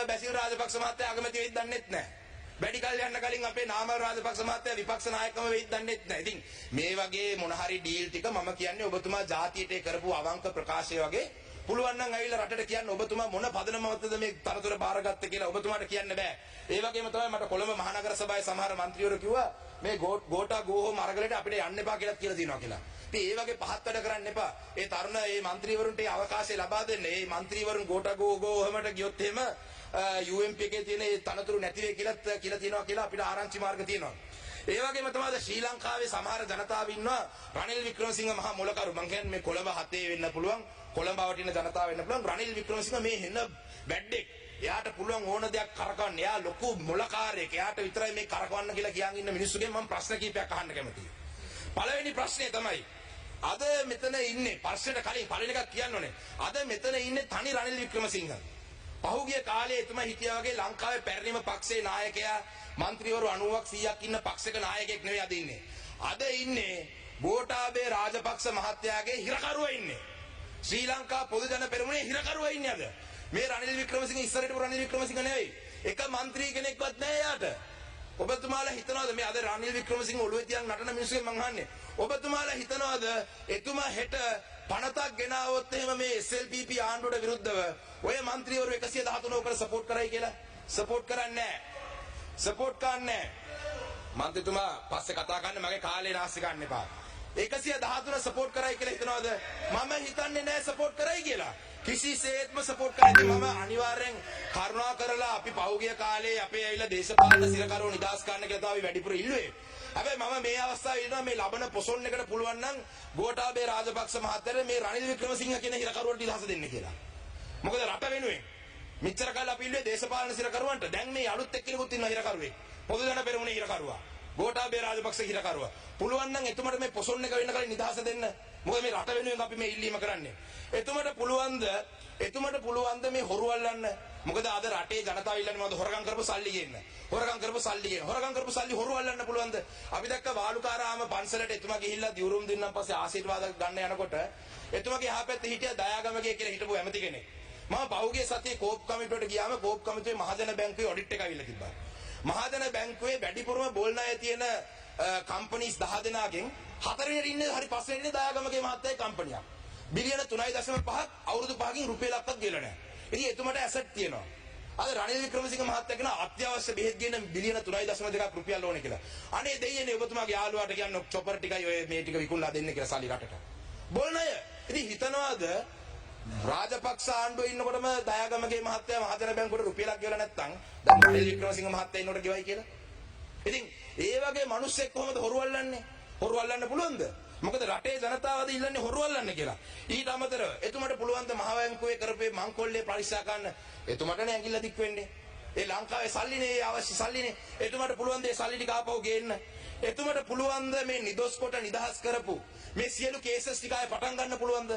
බැසිල් රාජපක්ෂ මහත්තයා අගමැති වෙයිද දන්නෙත් නැහැ. වැඩි කල් යන්න කලින් අපේ නාමල් රාජපක්ෂ මහත්තයා විපක්ෂ නායකම වෙයිද දන්නෙත් නැහැ. ඉතින් මේ වගේ මොන හරි ඩීල් ටික මම කියන්නේ ඔබතුමා ජාතියට කරපු අවංක ප්‍රකාශය වගේ පුළුවන් නම් ඇවිල්ලා රටට කියන්න ඔබතුමා මොන පදනම මතද මේ තරතුර බාරගත්තේ කියලා ඔබතුමාට කියන්න බෑ. ඒ වගේම තමයි මට කොළඹ මහනගර සභාවේ සමහර മന്ത്രിවරු කිව්වා මේ ගෝඨා ගෝහෝම අරගලට අපිට යන්න එපා කියලා තියෙනවා කියලා. ඉතින් ඒ වගේ පහත් වැඩ කරන්න එපා. ඒ තරුණ මේ മന്ത്രിවරුන්ට ඒ අවකාශය ලබා දෙන්න. මේ മന്ത്രിවරුන් ගෝඨා ගෝහමට ගියොත් එහෙම UMP එකේ තියෙන ඒ තනතුරු නැති වෙයි කියලා තියෙනවා කියලා අපිට ආරංචි මාර්ග තියෙනවා. ඒ වගේම තමයි ශ්‍රී ලංකාවේ සමහර ජනතාව ඉන්නවා රනිල් වික්‍රමසිංහ මහා මොලකරු. මං කියන්නේ මේ කොළඹ 7 වෙන්න පුළුවන්. කොළඹ වටින ජනතාව වෙන්න පුළුවන්. රනිල් වික්‍රමසිංහ මේ හෙන බැඩ්ඩෙක්. එයාට පුළුවන් ඕන දෙයක් කරකවන්න. එයා ලොකු මොලකාරයෙක්. එයාට විතරයි මේ කරකවන්න කියලා කියන් ඉන්න මිනිස්සුගෙන් මම ප්‍රශ්න කීපයක් අහන්න කැමතියි. පළවෙනි ප්‍රශ්නේ තමයි අද මෙතන ඉන්නේ ප්‍රශ්නෙට කලින් පළවෙනි එකක් කියන්න ඕනේ. අද මෙතන ඉන්නේ තනි රනිල් වික්‍රමසිංහ. පහුගිය කාලේ එතුමා හිටියා වගේ ලංකාවේ පැරණිම පක්ෂේ නායකයා മന്ത്രിවරු 90ක් 100ක් ඉන්න පක්ෂයක නායකයෙක් නෙවෙයි අද ඉන්නේ. අද ඉන්නේ ගෝඨාභය රාජපක්ෂ මහත්තයාගේ හිරකරුවා ඉන්නේ. ශ්‍රී ලංකා පොදු ජන පෙරමුණේ හිරකරුවා ඉන්නේ අද. මේ රනිල් වික්‍රමසිංහ ඉස්සරහට රනිල් වික්‍රමසිංහ නෙවෙයි. එක മന്ത്രി කෙනෙක්වත් නැහැ යාට. ඔබතුමාලා හිතනවාද මේ අද රනිල් වික්‍රමසිංහ ඔළුවේ තියන් නටන මිනිස්සුගෙන් මං අහන්නේ. ඔබතුමාලා හිතනවාද එතුමා හෙට පනතක් ගෙනාවොත් එහෙම මේ SLPP ආණ්ඩුවට විරුද්ධව ඔය മന്ത്രിවරු 113 උකට සපෝට් කරයි කියලා? සපෝට් කරන්නේ නැහැ. සපෝට් කරන්නේ නැහැ. මන්ත්‍රීතුමා පස්සේ කතා කරන්න මගේ කාලේ නාස්ති ගන්න එපා. 113 සපෝට් කරයි කියලා හිතනවද? මම හිතන්නේ නැහැ සපෝට් කරයි කියලා. කිසිසේත්ම සපෝට් කරන්නේ මම අනිවාර්යෙන් කරුණා කරලා අපි පහුගිය කාලේ අපේ ඇවිල්ලා දේශපාලන සිරකරුව නිදාස් ගන්න කියලා තමයි වැඩිපුර ඉල්ලුවේ. හැබැයි මම මේ අවස්ථාවේ ඉන්නවා මේ ලබන පොසොන් එකට පුළුවන් නම් ගෝඨාභය රාජපක්ෂ මහත්තයාට මේ රනිල් වික්‍රමසිංහ කියන හිරකරුවට නිදහස දෙන්න කියලා. මොකද රට වෙනුවෙන් මෙච්චර කාලෙ අපි ඉල්ලුවේ දේශපාලන සිරකරුවන්ට. දැන් මේ අලුත් එක්කෙනෙකුත් ඉන්නවා හිරකරුවෙක්. පොදු ජන පෙරමුණේ හිරකරුවා. ගෝඨාභය රාජපක්ෂ හිරකරුවා. පුළුවන් නම් එතුමට මේ පොසොන් එක වෙන්න කලින් නිදහස දෙන්න. මොකද මේ රට වෙනුවෙන් අපි මේ ඉල්ලීම කරන්නේ. එතුමට පුළුවන්ද මේ හොරු අල්ලන්න? මොකද අද රටේ ජනතාව ඉල්ලන්නේ මොකද? හොරගම් කරපු සල්ලි ගේන්න. හොරගම් කරපු සල්ලි හොරු අල්ලන්න පුළුවන්ද? අපි දැක්ක වාලුකාරාම පන්සලට එතුමා ගිහිල්ලා දියුරුම් දෙන්නම් පස්සේ ආශිර්වාද ගන්න යනකොට එතුමාගේ එහා පැත්තේ හිටියා දයාගමගේ කියලා හිටපු ඇමති කෙනෙක්. මම පහුගිය සතියේ කෝප් කමිටුවට ගියාම කෝප් කමිටුවේ මහජන බැංකුවේ ඔඩිට් එක අවිල්ල තිබ්බා. මහජන බැංකුවේ වැඩිපුරම බෝල් ණය තියෙන කම්පනීස් 10 දෙනාගෙන් 4 වෙනියට ඉන්නේ හරි 5 වෙනියට දයාගමගේ මහත්තයාගේ කම්පනියක්. බිලියන 3.5ක් අවුරුදු 5කින් රුපියලක්වත් ගෙවලා නැහැ. ඉතින් එතුමාට ඇසට් තියෙනවා. අද රනිල් වික්‍රමසිංහ මහත්තයා කියන අත්‍යවශ්‍ය බෙහෙත් ගේන්න බිලියන 3.2ක් රුපියල් ඕනේ කියලා. අනේ දෙයියනේ ඔබතුමාගේ යාළුවාට කියන්න චොපර් ටිකයි ඔය මේ ටික විකුණලා දෙන්න කියලා සල්ලි රටට. බෝල් ණය. ඉතින් හිතනවාද රාජපක්ෂ ආණ්ඩුවේ ඉන්නකොටම දයාගමගේ මහත්තයා මහජන බැංකුවට රුපියලක් ගෙවලා නැත්නම් දැන් රනිල් වික්‍රමසිංහ මහත්තයා ඉන්නකොට ගෙවයි කියලා. ඉතින් ඒ වගේ මිනිස්සෙක් කොහොමද හොරු අල්ලන්නේ? හොරු අල්ලන්න පුළුවන්ද? මොකද රටේ ජනතාවද ඉල්ලන්නේ හොරු අල්ලන්න කියලා. ඊට අමතරව එතුමට පුළුවන් ද මහ බැංකුවේ කරපේ මංකොල්ලේ පරික්ෂා කරන්න? එතුමට නේ ඇඟිල්ල දික් වෙන්නේ. ඒ ලංකාවේ සල්ලිනේ අවශ්‍ය සල්ලිනේ. එතුමට පුළුවන් ද ඒ සල්ලි ටික ආපහු ගේන්න? එතුමට පුළුවන් ද මේ නිදොස් කොට නිදහස් කරපු මේ සියලු කේසස් ටික ආයේ පටන් ගන්න පුළුවන්ද?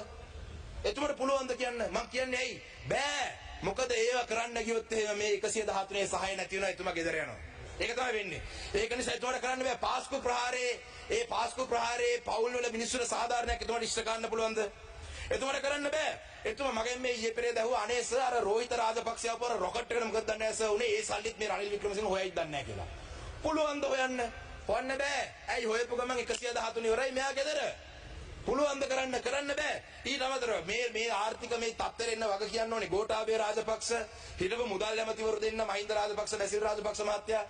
එතුමට පුළුවන්ද කියන්න? මං කියන්නේ ඇයි? බෑ. මොකද ඒව කරන්න ගියොත් එහෙම මේ 113 සහාය නැති වෙනවා එතුමා ගෙදර යනවා. ඒක තමයි වෙන්නේ. ඒක නිසා එතුමාට කරන්න බෑ පාස්කු ප්‍රහාරයේ පවුල් වල මිනිස්සුන්ට සාධාරණයක් එතුමාට ඉෂ්ට ගන්න පුළුවන්ද? එතුමාට කරන්න බෑ. එතුමා මගෙන් මේ ඊයේ පෙරේද ඇහුවා අනේ සර් අර රෝහිත රාජපක්ෂ අපර රොකට් එකට මොකද දන්නේ නැහැ සර් උනේ ඒ සල්ලිත් මේ රනිල් වික්‍රමසිංහ හොයයිද දන්නේ නැහැ කියලා. පුළුවන්ද හොයන්න? හොයන්න බෑ. ඇයි හොයපු ගමන් 113 ඉවරයි මෙයා ගෙදර. පුළුවන්ද කරන්න බෑ. ඊට අමතරව මේ ආර්ථික මේ තත්ත්වෙට එන්න වග කියන්න ඕනේ ගෝඨාභය රාජපක්ෂ හිටපු මුදල් ඇමතිවරු දෙන්න මහින්ද රාජපක්ෂ බැසිල් රාජපක්ෂ මහත්තයා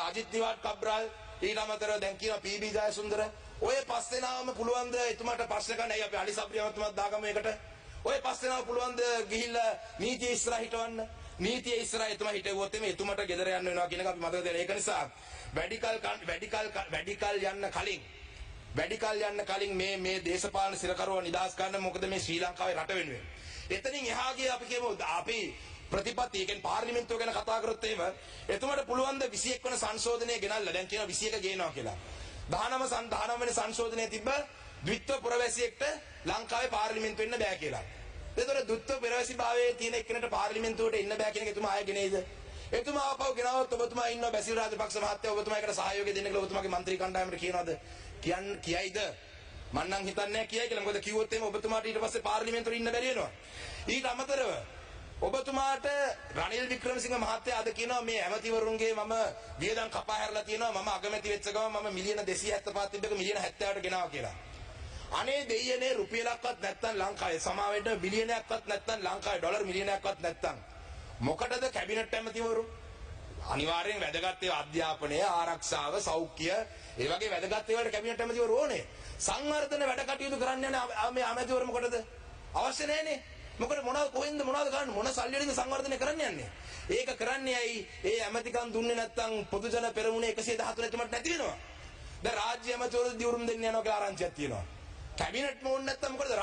අජිත් නිවාඩ් කබ්‍රාල් ඊට අමතරව දැන් කියනවා පී.බී. ජයසුන්දර ඔය පස් දෙනාම පුළුවන්ද එතුමාට ප්‍රශ්න කරන්න ඇයි අපි අලි සබ්‍රියමතුමාත් දාගමු එකට ඔය පස් දෙනාම පුළුවන්ද ගිහිල්ලා නීතිය ඉස්සරහ හිටවන්න නීතිය ඉස්සරහ එතුමා හිටවුවොත් එතුමාට ගෙදර යන්න වෙනවා කියන එක අපි මතක තියාගන්න. ඒක නිසා වැඩි කල් යන්න කලින් මේ දේශපාලන සිරකරුව නිදහස් ගන්න මොකද මේ ශ්‍රී ලංකාවේ රට වෙනුවෙන්. එතනින් එහා ගිය අපි කියමු අපි ප්‍රතිපත්ති ඒ කියන්නේ පාර්ලිමේන්තුව ගැන කතා කරොත් එහෙම එතුමාට පුළුවන් ද 21 වන සංශෝධනය ගෙනල්ලා දැන් කියනවා 21 ගේනවා කියලා. 19 වෙනි සංශෝධනය තිබ්බ ද්විත්ව පුරවැසියෙක්ට ලංකාවේ පාර්ලිමේන්තුව එන්න බෑ කියලා. ඒතකොට ද්විත්ව පුරවැසි භාවයේ තියෙන එක්කෙනාට පාර්ලිමේන්තුවට එන්න බෑ කියන එක එතුමා ආයෙ ගෙනේද? එතුමා ආපහු ගෙනාවොත් ඔබතුමා ඉන්නවා බැසිල් රාජපක්ෂ මහත්තයා ඔබතුමා එකට සහයෝගය දෙන්න කියලා ඔබතුමාගේ മന്ത്രി කණ්ඩායමට කියනවාද? කියයිද? මම නම් හිතන්නේ කියයි කියලා. මොකද කිව්වොත් එහෙම ඔබතුමාට ඊට පස්සේ පාර්ලිමේන්තුවේ ඉන්න බැරි වෙනවා. ඊට අමතරව ඔබතුමාට රනිල් වික්‍රමසිංහ මහත්තයා අද කියනවා මේ ඇමතිවරුන්ගේ මම වියදම් කපා හැරලා තියෙනවා මම අගමැති වෙච්ච ගමන් මම මිලියන 275ක් තිබ්බක මිලියන 70කට ගෙනාවා කියලා. අනේ දෙයියනේ රුපියලක්වත් නැත්තම් ලංකාවේ සමාවෙන්න බිලියනයක්වත් නැත්තම් ලංකාවේ ඩොලර් මිලියනයක්වත් නැත්තම් මොකටද කැබිනට් ඇමතිවරු? අනිවාර්යෙන් වැදගත් ඒවා අධ්‍යාපනය, ආරක්ෂාව, සෞඛ්‍ය, ඒ වගේ වැදගත් ඒවාට කැබිනට් ඇමතිවරු ඕනේ. සංවර්ධන වැඩ කටයුතු කරන්න යන මේ ඇමතිවරු මොකටද? අවශ්‍ය නැහැනේ. මොකද මොනවද කරන්නේ? මොන සල්ලි වලින්ද සංවර්ධනය කරන්න යන්නේ? ඒක කරන්නේ ඇයි? ඒ ඇමතිකම් දුන්නේ නැත්නම් පොදු ජන පෙරමුණේ 113 එතුමට නැති වෙනවා. දැන් රාජ්‍ය ඇමතිවරු දියුරුම් දෙන්න යනවා කියලා ආරංචියක් තියෙනවා. කැබිනට් මොන් නැත්නම් මොකද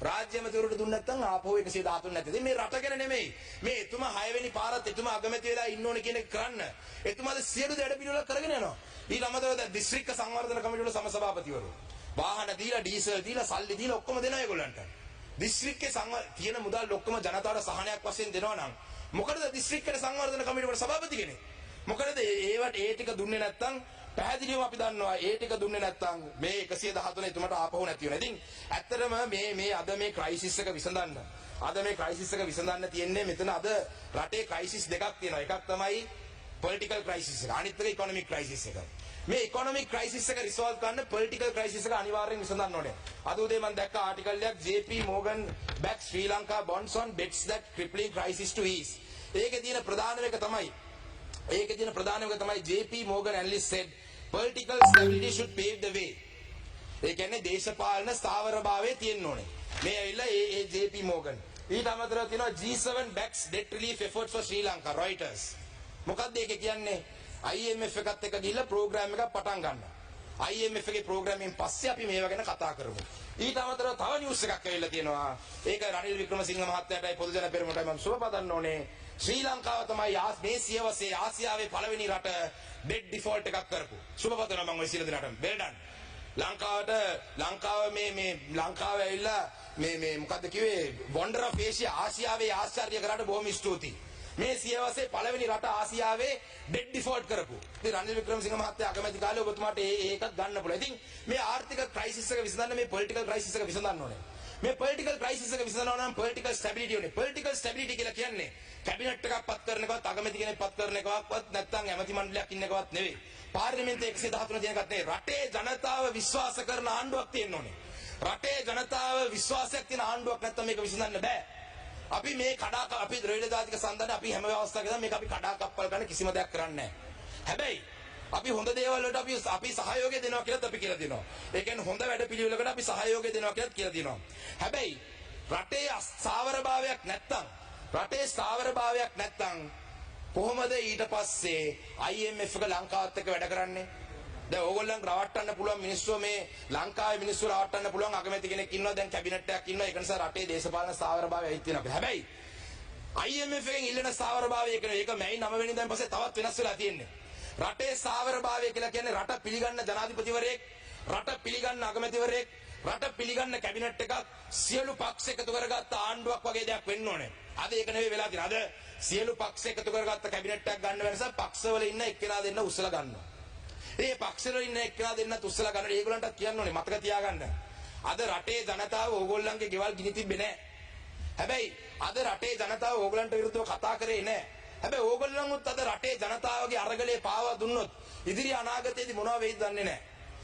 රාජ්‍ය ඇමතිවරුට දුන්න නැත්නම් ආපහු 113 නැති. ඉතින් මේ රට ගැන නෙමෙයි. මේ එතුමා 6 වෙනි පාරත් එතුමා අගමැති වෙලා ඉන්න ඕනේ කියන එක කරන්න. එතුමාද සියලු දඩ පිළිවෙල කරගෙන යනවා. ඊට අමතරව දැන් දිස්ත්‍රික්ක සංවර්ධන කමිටුවේ සමසභාපතිවරු වාහන දීලා ඩීසල් දීලා සල්ලි දීලා ඔක්කොම දෙනවා ඒගොල්ලන්ට. දිස්ත්‍රික්කේ තියෙන මුදල් ඔක්කොම ජනතාවට සහනයක් වශයෙන් දෙනවා නම් මොකටද දිස්ත්‍රික්කේ සංවර්ධන කමිටුවට සභාපති කෙනෙක්? මොකටද ඒවට ඒ ටික දුන්නේ නැත්නම් පැහැදිලිවම අපි දන්නවා ඒ ටික දුන්නේ නැත්නම් මේ 113 එතුමට ආපහු නැති වෙනවා. ඉතින් ඇත්තටම මේ අද මේ ක්‍රයිසිස් එක විසඳන්න තියෙන්නේ මෙතන අද රටේ ක්‍රයිසිස් දෙකක් තියෙනවා. එකක් තමයි පොලිටිකල් ක්‍රයිසිස් එක. අනිත් එක ඉකොනොමික් ක්‍රයිසිස් එක. මේ ඉකොනොමික් ක්‍රයිසිස් එක රිසෝල්ව් කරන්න පොලිටිකල් ක්‍රයිසිස් එක අනිවාර්යෙන් විසඳන්න ඕනේ. අද උදේ මම දැක්ක ආටිකල් එකක් JP Morgan backs Sri Lanka bonds on bets that crippling crisis to ease. ඒකේ තියෙන ප්‍රධානම එක තමයි JP Morgan analyst said political stability should pave the way. ඒ කියන්නේ දේශපාලන ස්ථාවරභාවය තියෙන්න ඕනේ. මේ ඇවිල්ලා ඒ JP Morgan. ඊට අමතරව තියෙනවා G7 backs debt relief efforts for Sri Lanka Reuters. මොකක්ද ඒක කියන්නේ? IMF එකත් එක්ක ගිහිල්ලා ප්‍රෝග්‍රෑම් එකක් පටන් ගන්නවා. IMF එකේ ප්‍රෝග්‍රෑමින් පස්සේ අපි මේවා ගැන කතා කරමු. ඊට අමතරව තව නිවුස් එකක් ඇවිල්ලා තියෙනවා. ඒක රනිල් වික්‍රමසිංහ මහත්තයාටයි පොදු ජන පෙරමුණටයි මම සුබ පතන්න ඕනේ. ශ්‍රී ලංකාව තමයි මේ සියවසේ ආසියාවේ පළවෙනි රට ඩෙඩ් ඩිෆෝල්ට් එකක් කරපු. සුබ පතනවා මම ඔය සියලු දෙනාටම. well done. ලංකාව ඇවිල්ලා මේ මොකද්ද කිව්වේ වොන්ඩර් ඔෆ් ඒෂියා ආසියාවේ ආශ්චර්ය කරාට බොහොම ස්තුතියි. මේ සියවසේ පළවෙනි රට ආසියාවේ ඩෙඩ් ඩිෆෝල්ට් කරපු. ඉතින් රනිල් වික්‍රමසිංහ මහත්තයා අගමැති කාලේ ඔබතුමාට ඒකත් ගන්න පුළුවන්. ඉතින් මේ ආර්ථික ක්‍රයිසිස් එක විසඳන්න මේ පොලිටිකල් ක්‍රයිසිස් එක විසඳන්න ඕනේ. මේ පොලිටිකල් ක්‍රයිසිස් එක විසඳනවා නම් පොලිටිකල් ස්ටැබිලිටි ඕනේ. පොලිටිකල් ස්ටැබිලිටි කියලා කියන්නේ කැබිනට් එකක් පත් කරන එකවත් අගමැති කෙනෙක් පත් කරන එකවත් නැත්නම් ඇමති මණ්ඩලයක් ඉන්න එකවත් නෙවෙයි. පාර්ලිමේන්තුවේ 113 තියෙන එකත් නෙවෙයි. රටේ ජනතාව විශ්වාස කරන ආණ්ඩුවක් තියෙන්න ඕනේ. රටේ ජනතාව විශ්වාසයක් තියෙන ආණ්ඩුවක් නැත්නම් මේක විසඳන්න බෑ. අපි මේ අපි ද්‍රවිඩ ජාතික සන්ධානය අපි හැම අවස්ථාවකදීම මේක අපි කඩාකප්පල් කරන කිසිම දෙයක් කරන්නේ නැහැ. හැබැයි අපි හොඳ දේවල් වලට අපි සහයෝගය දෙනවා කියලාත් අපි කියලා දෙනවා. ඒ කියන්නේ හොඳ වැඩ පිළිවෙලකට අපි සහයෝගය දෙනවා කියලාත් කියලා දෙනවා. හැබැයි රටේ ස්ථාවරභාවයක් නැත්තම් කොහොමද ඊට පස්සේ IMF එක ලංකාවත් එක්ක වැඩ කරන්නේ? දැන් ඕගොල්ලන් රවට්ටන්න පුළුවන් මිනිස්සු මේ ලංකාවේ මිනිස්සු රවට්ටන්න පුළුවන් අගමැති කෙනෙක් ඉන්නවා දැන් කැබිනට් එකක් ඉන්නවා ඒක නිසා රටේ දේශපාලන ස්ථාවරභාවය ඇවිත් තියෙනවා. හැබැයි IMF එකෙන් ඉල්ලන ස්ථාවරභාවය කියන එක මැයි 9 වෙනිදාන් පස්සේ තවත් වෙනස් වෙලා තියෙන්නේ. රටේ ස්ථාවරභාවය කියලා කියන්නේ රට පිළිගන්න ජනාධිපතිවරයෙක්, රට පිළිගන්න අගමැතිවරයෙක්, රට පිළිගන්න කැබිනට් එකක් සියලු පක්ෂ එකතු කරගත්ත ආණ්ඩුවක් වගේ දෙයක් වෙන්න ඕනේ. අද ඒක නෙවෙයි වෙලා තියෙන්නේ. අද සියලු පක්ෂ එකතු කරගත්ත කැබිනට් එකක් ගන්න වෙනස පක්ෂවල ඉන්න එක්කෙනා දෙන්න උස්සලා ගන්නවා. මේ පක්ෂවල ඉන්න එක්කෙනා දෙන්නත් උස්සලා ගන්න ඒගොල්ලන්ටත් කියන්න ඕනේ මතක තියාගන්න. අද රටේ ජනතාව ඕගොල්ලන්ගේ ගෙවල් ගිනි තිබ්බේ නැහැ. හැබැයි අද රටේ ජනතාව ඕගොල්ලන්ට විරුද්ධව කතා කරේ නැහැ. හැබැයි ඕගොල්ලන්වත් අද රටේ ජනතාවගේ අරගලේ පාවා දුන්නොත් ඉදිරි අනාගතයේදී මොනවා වෙයිද දන්නේ නැහැ.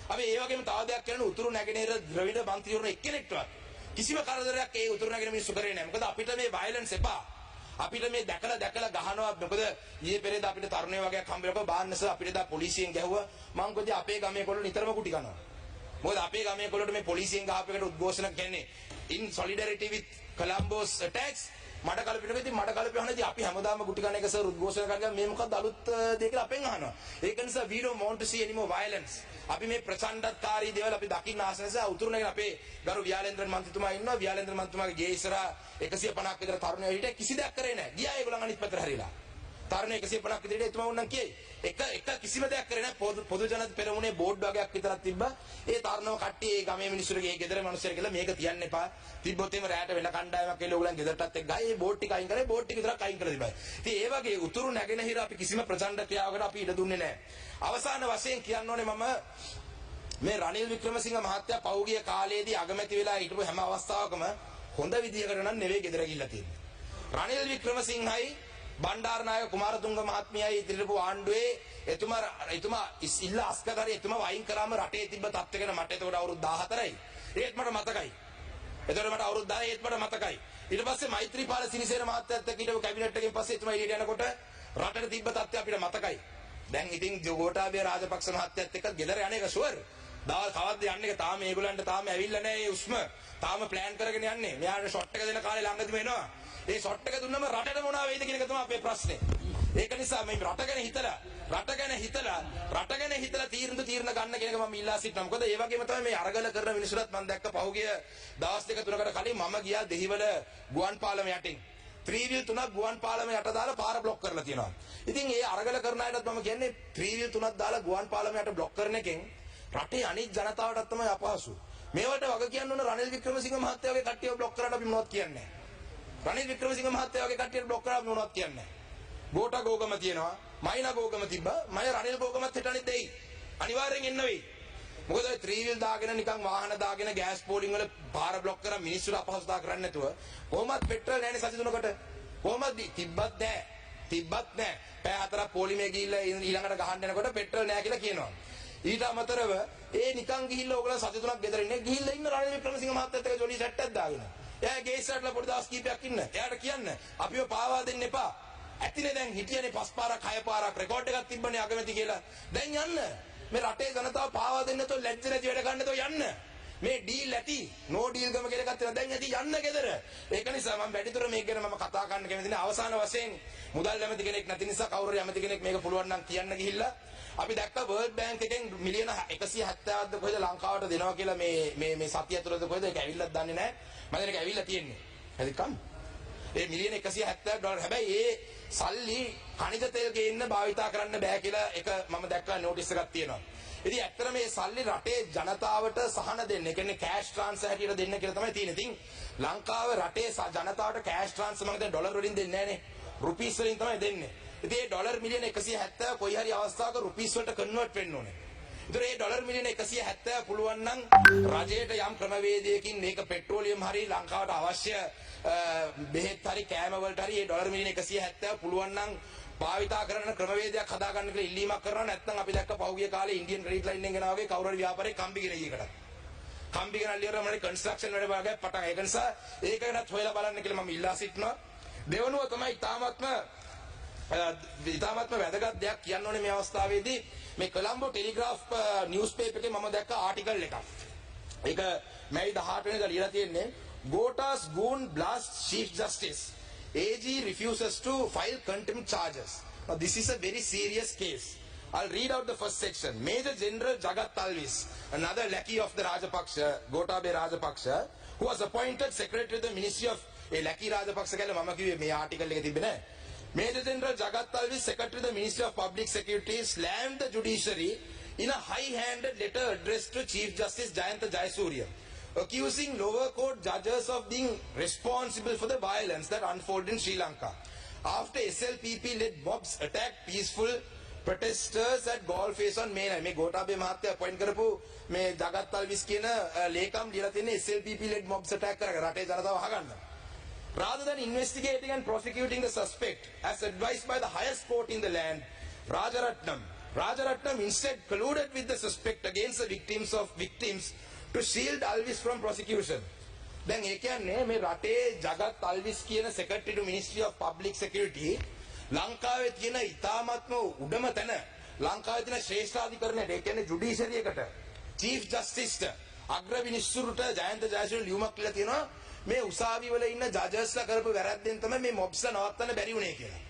අපි ඒ වගේම තව දෙයක් කියන උතුරු නැගෙනහිර ද්‍රවිඩ මන්ත්‍රීවරුන් එක්කෙනෙක්වත් කිසිම කරදරයක් ඒ උතුරු නැගෙනහිර මිනිස්සු කරේ නැහැ. මොකද අපිට මේ වයලන්ස් එපා. අපිට මේ දැකලා ගහනවා. මොකද ඊයේ පෙරේද අපිට තරුණයෝ වගේක් හම්බෙලා බාන්නස අපිට දා පොලිසියෙන් ගැහුවා. මං කොහොමද අපේ ගමේ කොල්ලෝ නිතරම කුටි කනවා. මොකද අපේ ගමේ කොල්ලොට මේ පොලිසියෙන් ගහපු එකට උද්ඝෝෂණ කියන්නේ in solidarity with Colombo's attacks. මඩ කලපිනවා. ඉතින් මඩ කලපිනවනේ අපි හැමදාම කුටි කන එක සර් උද්ඝෝෂණ කරගෙන මේ මොකක්ද අලුත් දෙයක් කියලා අපෙන් අහනවා. ඒක නිසා we don't want to see any more violence. අපි මේ ප්‍රචණ්ඩකාරී දේවල් අපි දකින්න ආස නිසා උතුරු නැගෙන අපේ ගරු ව්‍යාලේන්ද්‍රන් මන්ත්‍රීතුමා ඉන්නවා. ව්‍යාලේන්ද්‍ර මන්ත්‍රීතුමාගේ ගේ ඉස්සරහා 150ක් විතර තරුණයෝ හිටියේ කිසි දෙයක් කරේ නැහැ. ගියා ඒගොල්ලන් අනිත් පැත්තට හැරිලා. තරුණයෝ 150ක් විතර එතුමා වුණා කියේ. එක කිසිම දෙයක් කරේ නැහැ. පොදු ජනත පෙරමුණේ බෝඩ් වගේක් විතරක් තිබ්බා. ඒ තරුණව කට්ටිය ඒ ගමේ මිනිස්සුන්ගේ ඒ ගෙදර මිනිස්සුන්ට කියලා මේක තියන්න එපා. තිබ්බොත් එimhe රැයට වෙන කණ්ඩායමක් එල්ල ඕගොල්ලන් ගෙදරටත් එක්ක ගහයි. ඒ බෝඩ් ටික අයින් කරේ. බෝඩ් ටික විතරක් අයින් කරලා තිබ්බා. ඉතින් ඒ වගේ උතුරු නැගෙනහිර අපි කිසිම ප්‍රචණ්ඩ ක්‍රියාවකට අපි ඉඩ දුන්නේ නැහැ. අවසාන වශයෙන් කියන්න ඕනේ මම මේ රනිල් වික්‍රමසිංහ මහත්තයා පෞගිය කාලයේදී අගමැති වෙලා හිටපු හැම අවස්ථාවකම හොඳ විදියකට නම් නෙවෙයි ගෙදර ගිහිල්ලා තියෙන්නේ. රනිල් වික්‍රමසිංහයි බණ්ඩාරනායක කුමාරතුංග මහත්මියයි ඉදිරියපු ආණ්ඩුවේ එතුමා ඉස්illa අස්කරේ එතුමා වයින් කරාම රටේ තිබ්බ තත්ත්ව ගැන මට එතකොට අවුරුදු 14යි. ඒත් මට මතකයි. එතකොට මට අවුරුදු 10 ඒත් මට මතකයි. ඊට පස්සේ මෛත්‍රීපාල සිරිසේන මහත්තයාත් එක්ක හිටපු කැබිනට් එකෙන් පස්සේ එතුමා එළියට යනකොට රටට තිබ්බ තත්ත්වය අපිට මතකයි. දැන් ඉතින් ගෝඨාභය රාජපක්ෂ මහත්තයාත් එක්ක ගෙදර යන්නේ එක ෂුවර්. දවල් කවද්ද යන්නේ එක තාම මේගොල්ලන්ට තාම ඇවිල්ලා නැහැ ඒ උස්ම. තාම ප්ලෑන් කරගෙන යන්නේ. මෙයාට ෂොට් එක දෙන කාලේ ළඟදිම එනවා. ඒ ෂොට් එක දුන්නම රටට මොනවා වෙයිද කියන එක තමයි අපේ ප්‍රශ්නේ. ඒක නිසා මේ රට ගැන හිතලා තීරණ ගන්න කියන එක මම ඉල්ලා සිටිනවා. මොකද ඒ වගේම තමයි මේ අරගල කරන මිනිස්සුන්ට මම දැක්ක පහුගිය දවස් දෙක තුනකට කලින් මම ගියා දෙහිවල ගුවන් පාලම යටින්. ත්‍රිවිල් 3ක් ගුවන් පාලම යට දාලා පාර බ්ලොක් කරලා තියෙනවා. ඉතින් ඒ අරගල කරන අයටත් මම කියන්නේ ත්‍රිවිල් 3ක් දාලා ගුවන් පාලම යට බ්ලොක් කරන එකෙන් රටේ අනිත් ජනතාවටත් තමයි අපහසු. මේවට වග කියන්න ඕන රනිල් වික්‍රමසිංහ මහත්තයා වගේ කට්ටියව බ්ලොක් කරාට අපි මොනවද කියන්නේ? රනිල් වික්‍රමසිංහ මහත්තයා වගේ කට්ටියට බ්ලොක් කරාට අපි මොනවද කියන්නේ? ගෝඨා ගෝගම තියෙනවා, මයිනා ගෝගම තිබ්බා, මම රනිල් ගෝගමත් හිටන්නේ දෙයි. අනිවාර්යෙන් එන්න වෙයි. මොකද ඔය ත්‍රිවිල් දාගෙන නිකන් වාහන දාගෙන ගෑස් පෝලිං වල පාර බ්ලොක් කරා මිනිස්සුන්ට අපහසුතාව කරන්නේ නැතුව කොහොමද පෙට්‍රල් නැන්නේ සති තුනකට? කොහොමද තිබ්බත් නැහැ. පැය 4ක් පොලිමේ ගිහිල්ලා ඊළඟට ගහන්න යනකොට පෙට්‍රල් නැහැ කියලා කියනවා. ඊට අමතරව ඒ නිකන් ගිහිල්ලා ඕගොල්ලෝ සති තුනක් ගෙදර ඉන්නේ ගිහිල්ලා ඉන්න රනිල් වික්‍රමසිංහ මහත්තයත් එක්ක ජොලි සෙට් එකක් දාගෙන. එයා ගේ ඉස්සරහට පොඩි දවස් කීපයක් ඉන්න. එයාට කියන්න අපිව පාවා දෙන්න එපා. ඇතිනේ දැන් හිටියනේ 5 පාරක් 6 පාරක් රෙකෝඩ් එකක් තිබ්බනේ අගමැති කියලා. දැන් යන්න. මේ රටේ ජනතාව පාවා දෙන්න තෝ ලැජ්ජ නැති වැඩ ගන්න තෝ යන්න. මේ ඩීල් ඇති නෝ ඩීල් ගම කියලා ගත්තා දැන් ඇති යන්න ගෙදර. ඒක නිසා මම වැඩිදුර මේක ගැන මම කතා කරන්න කැමති නෑ. අවසාන වශයෙන් මුදල් ඇමති කෙනෙක් නැති නිසා කවුරු හරි ඇමති කෙනෙක් මේක පුළුවන් නම් කියන්න ගිහිල්ලා අපි දැක්ක වර්ල්ඩ් බැංක් එකෙන් මිලියන 170ක්ද කොහෙද ලංකාවට දෙනවා කියලා මේ සතිය ඇතුළත කොහෙද ඒක ඇවිල්ලාත් දන්නේ නැහැ. මම දැන් ඒක ඇවිල්ලා තියෙන්නේ. හරිකම්. ඒ මිලියන 170 ඩොලර් හැබැයි ඒ සල්ලි කනිජ තෙල් ගේන්න භාවිතා කරන්න බෑ කියලා එක මම දැක්කා නෝටිස් එකක් තියෙනවා. ඉතින් ඇත්තට මේ සල්ලි රටේ ජනතාවට සහන දෙන්න. ඒ කියන්නේ කෑෂ් ට්‍රාන්ස්ෆර් හැටියට දෙන්න කියලා තමයි තියෙන්නේ. ඉතින් ලංකාව රටේ ජනතාවට කෑෂ් ට්‍රාන්ස්ෆර් මම දැන් ඩොලර් වලින් දෙන්නේ නැහනේ. රුපීස් වලින් තමයි දෙන්නේ. ඉතින් මේ ඩොලර් මිලියන 170 කොයි හරි අවස්ථාවක රුපීස් වලට කන්වර්ට් වෙන්න ඕනේ. ඉතින් මේ ඩොලර් මිලියන 170 පුළුවන් නම් රජයට යම් ක්‍රමවේදයකින් මේක පෙට්‍රෝලියම් හරි ලංකාවට අවශ්‍ය බෙහෙත් හරි කෑම වලට හරි මේ ඩොලර් මිලියන 170 පුළුවන් නම් භාවිතා කරන ක්‍රමවේදයක් හදාගන්න කියලා ඉල්ලීමක් කරනවා. නැත්නම් අපි දැක්ක පහුගිය කාලේ ඉන්දියන් ක්‍රෙඩිට් ලයින් එකෙන් ගෙනා වගේ කවුරු හරි ව්‍යාපාරේ කම්බි ගෙනීයකට. කම්බි ගෙනල්ලා ඉවර මොනේ කන්ස්ට්‍රක්ෂන් වැඩ භාගයක් පටන්. ඒක නිසා ඒක ගැනත් හොයලා බලන්න කියලා මම ඉල්ලා සිටිනවා. දෙවනුව තමයි ඉතාමත්ම වැදගත් දෙයක් කියන්න ඕනේ මේ අවස්ථාවේදී මේ කොළඹ ටෙලිග්‍රාෆ් නිවුස් පේපර් එකේ මම දැක්ක ආටිකල් එකක්. ඒක මැයි 18 වෙනිදා ලියලා තියෙන්නේ Gota's goon blast Chief Justice. AG refuses to file contempt charges. Now this is a very serious case. I'll read out the first section. Major General Jagat Talvis, another lackey of the Rajapaksha, Gotabaya Rajapaksha, who was appointed Secretary of the Ministry of lackey Rajapaksha කියලා මම කිව්වේ මේ ආටිකල් එක තිබ්බේ නෑ. Major General Jagat Talvis, Secretary of the Ministry of Public Security, slammed the judiciary in a high-handed letter addressed to Chief Justice Jayanta Jayasuriya, accusing lower court judges of being responsible for the violence that unfolded in Sri Lanka. After SLPP-led mobs attacked peaceful protesters at Golface on May 9. මේ ගෝඨාභය මහත්තයා appoint කරපු මේ ජගත් තල්විස් කියන ලේකම් ලියලා තියෙන SLPP-led mobs attack කරගෙන රටේ ජනතාව අහගන්න. Rather than investigating and prosecuting the suspect, as advised by the highest court in the land, Rajaratnam instead colluded with the suspect against the victims to shield Alvis from prosecution. දැන් ඒ කියන්නේ මේ රටේ ජගත් අල්විස් කියන Secretary to Ministry of Public Security ලංකාවේ තියෙන ඉතාමත්ම උඩම තැන ලංකාවේ තියෙන ශ්‍රේෂ්ඨාධිකරණයට ඒ කියන්නේ ජුඩිෂරි එකට Chief Justice අග්‍ර විනිශ්චුරුට ජයන්ත ජයසූරිය ලියුමක් කියලා තියෙනවා මේ උසාවි වල ඉන්න ජජස්ලා කරපු වැරද්දෙන් තමයි මේ මොබ්ස්ලා නවත්තන්න බැරි වුණේ කියලා.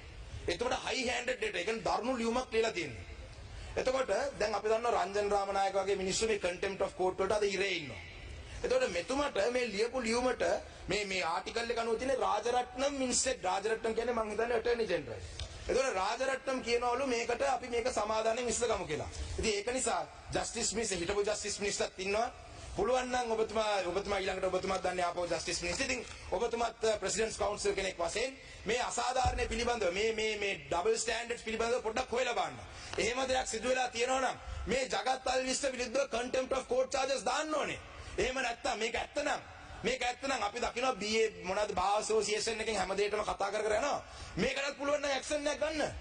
එතකොට high handed data. ඒ කියන්නේ දරුණු ලියුමක් ලියලා තියෙනවා. එතකොට දැන් අපි දන්නවා රංජන් රාමනායක වගේ මිනිස්සු මේ contempt of court වලට අද ඉරේ ඉන්නවා. එතකොට මෙතුමට මේ ලියපු ලියුමට මේ ආටිකල් එක අනුව තියෙන රාජරත්නම් ඉන්ස්ටෙඩ් රාජරත්නම් කියන්නේ මම හිතන්නේ ඇටර්නි ජෙනරල්. එතකොට රාජරත්නම් කියනවලු මේකට අපි මේක සමාදානෙන් ඉස්සගමු කියලා. ඉතින් ඒක නිසා ජස්ටිස් මිනිස්ටර් හිටපු ජස්ටිස් මිනිස්ටර්ත් ඉන්නවා. පුළුවන් නම් ඔබතුමා ඊළඟට ඔබතුමාත් දන්නේ ආපහු ජස්ටිස් මිනිස්ටර්. ඉතින් ඔබතුමාත් ප්‍රෙසිඩන්ට්ස් කවුන්සිල් කෙනෙක් වශයෙන් මේ අසාධාරණ පිළිබඳව මේ ඩබල් ස්ටෑන්ඩඩ්ස් පිළිබඳව පොඩ්ඩක් හොයලා බලන්න. එහෙම දෙයක් සිදු වෙලා තියෙනවා නම් මේ ජගත් අල්විස්ට විරුද්ධව contempt of court charges දාන්න ඕනේ. එහෙම නැත්තම් මේක ඇත්තනම් අපි දකිනවා BA මොනවද බා ඇසෝසියේෂන් එකෙන් හැමදේටම කතා කර යනවා. මේකටත් පුළුවන් නම් ඇක්ෂන් එකක් ගන්න.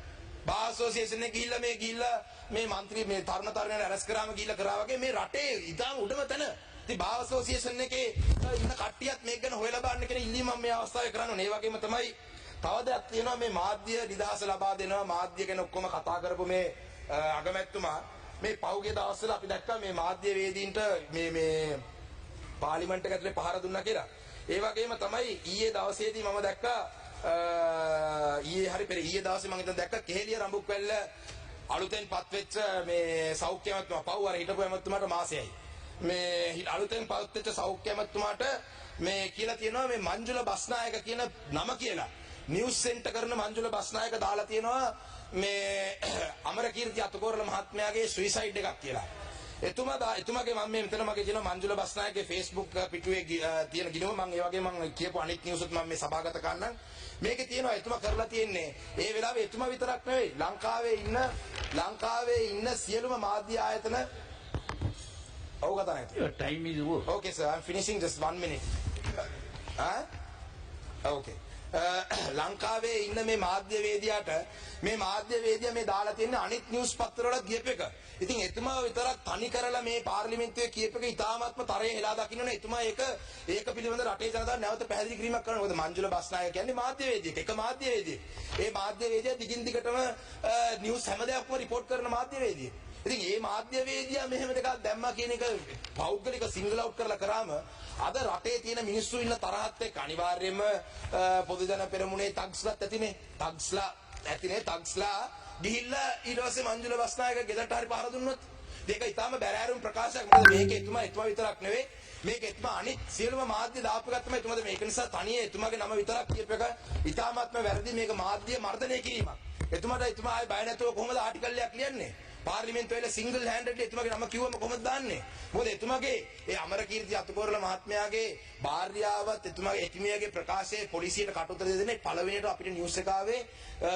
බා ඇසෝසියේෂන් එක ගිහිල්ලා මේ മന്ത്രി මේ තරුණ තරුණයන් අරස් කරාම ගිහිල්ලා කරා වගේ මේ රටේ ඉතාලම උඩම තැන. ඉතින් බා ඇසෝසියේෂන් එකේ ඉන්න කට්ටියත් මේක ගැන හොයලා බලන්න කියන ඉල්ලීම මම මේ අවස්ථාවේ කරන්න ඕනේ. ඒ වගේම තමයි තව දෙයක් තියෙනවා මේ මාධ්‍ය නිදහස ලබා දෙනවා මාධ්‍ය ගැන ඔක්කොම කතා කරපු මේ අගමැතිතුමා මේ පහුගිය දවස්වල අපි දැක්කා මේ මාධ්‍ය වේදීන්ට මේ පාර්ලිමේන්තු එක ඇතුලේ පහර දුන්නා කියලා. ඒ වගේම තමයි ඊයේ දවසේදී මම දැක්කා ඊයේ දවසේ මම හිතන දැක්කා කෙහෙලිය රඹුක්වැල්ල අලුතෙන් පත් වෙච්ච මේ සෞඛ්‍ය ඇමතුමා පව් අර හිටපු ඇමතුමාට මාසෙයි. මේ අලුතෙන් පත් වෙච්ච සෞඛ්‍ය ඇමතුමාට මේ කියලා තියෙනවා මේ මංජුල බස්නායක කියන නම කියලා. නිවුස් සෙන්ටර් කරන මංජුල බස්නායක දාලා තියෙනවා මේ අමරකීර්ති අතකෝරළ මහත්මයාගේ සුයිසයිඩ් එකක් කියලා. එතුමාගේ මම මෙතන මගේ කියන මංජුල බස්නායකගේ Facebook පිටුවේ තියෙන ගිණුම මම ඒ වගේ මම කියපු අනිත් නිවුස් උත් මම මේ සභාගත කරන්නම්. මේකේ තියෙනවා එතුමා කරලා තියෙන්නේ ඒ වෙලාවේ එතුමා විතරක් නෙවෙයි ලංකාවේ ඉන්න සියලුම මාධ්‍ය ආයතන ඔව් කතා නැහැ. Your time is over. Okay sir, I'm finishing just 1 minute. Okay. ලංකාවේ ඉන්න මේ මාධ්‍යවේදියාට මේ මාධ්‍යවේදියා මේ දාලා තියෙන අනිත් නිවුස් පත්තරවල කියප එක. ඉතින් එතුමා විතරක් තනි කරලා මේ පාර්ලිමේන්තුවේ කියප එක ඉතාමත්ම තරයේ හෙලා දකින්නනේ. එතුමා ඒක පිළිබඳ රටේ ජනතාව නැවත පැහැදිලි කිරීමක් කරනවා. මොකද මංජුල බස්නායක කියන්නේ මාධ්‍යවේදියෙක්. එක මාධ්‍යවේදියෙක්. ඒ මාධ්‍යවේදියා දිගින් දිගටම නිවුස් හැම දෙයක්ම රිපෝට් කරන මාධ්‍යවේදියෙක්. ඉතින් මේ මාධ්‍යවේදියා මෙහෙම දෙකක් දැම්මා කියන එක පෞද්ගලික සිංගල් අවුට් කරලා කරාම අද රටේ තියෙන මිනිස්සු ඉන්න තරහත් එක්ක අනිවාර්යයෙන්ම පොදු ජන පෙරමුණේ තග්ස්ලාත් ඇතිනේ. තග්ස්ලා ගිහිල්ලා ඊට පස්සේ මංජුල බස්නායක ගෙදරට හරි පහර දුන්නොත් මේක ඊටාම බැරෑරුම් ප්‍රකාශයක්. මොකද මේක එතුමා විතරක් නෙවෙයි. මේක එතුමා අනිත් සියලුම මාධ්‍ය දාපු ගත්තම එතුමාද මේක නිසා තනියේ එතුමාගේ නම විතරක් කියප එක ඊටාමත්ම වැරදි. මේක මාධ්‍ය මර්ධනය කිරීමක්. එතුමා ආයේ බය නැතුව කොහොමද ආටිකල් එකක් ලියන්නේ? පාර්ලිමේන්තුවේ සිංගල් හෑන්ඩඩ්ලි එතුමාගේ නම කිව්වම කොහොමද දාන්නේ? මොකද එතුමාගේ ඒ අමරකීර්ති අතුකෝරළ මහත්මයාගේ භාර්යාවත් එතුමාගේ එතුමියගේ ප්‍රකාශයේ පොලිසියට කටුතර දෙන්නේ පළවෙනියට අපිට නිවුස් එක ආවේ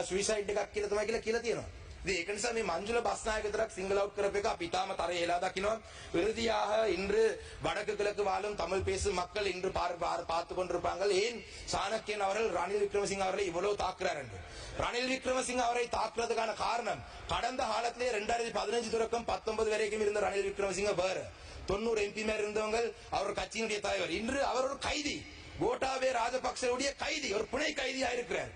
සුයිසයිඩ් එකක් කියලා තමයි කියලා තියෙනවා. ඉතින් ඒක නිසා මේ මංජුල බස්නායක විතරක් සිංගල් අවුට් කරපු එක අපි තාම තරේ හෙලා දකින්නවා. விருதியாக இன்று வடக்கு கிழக்கு வாழும் தமிழ் பேசும் மக்கள் இன்று பார்த்து கொண்டிருப்பார்கள். ஏன் சாணக்கியன் அவர்கள் ரணில் விக்ரமசிங்க அவர்களை இவ்வளவு தாக்குறார் என்று. ரணில் விக்ரமசிங்க அவரை தாக்குறதுக்கான காரணம் கடந்த காலத்திலே 2015 தொடக்கம் 19 வரைக்கும் இருந்த ரணில் விக்ரமசிங்க வேற 90 MP மேல இருந்தவங்க அவர் கட்சியினுடைய தலைவர். இன்று அவர் ஒரு கைதி, கோட்டாபே ராஜபக்சவுடைய கைதி, ஒரு புனை கைதியா இருக்கிறார்.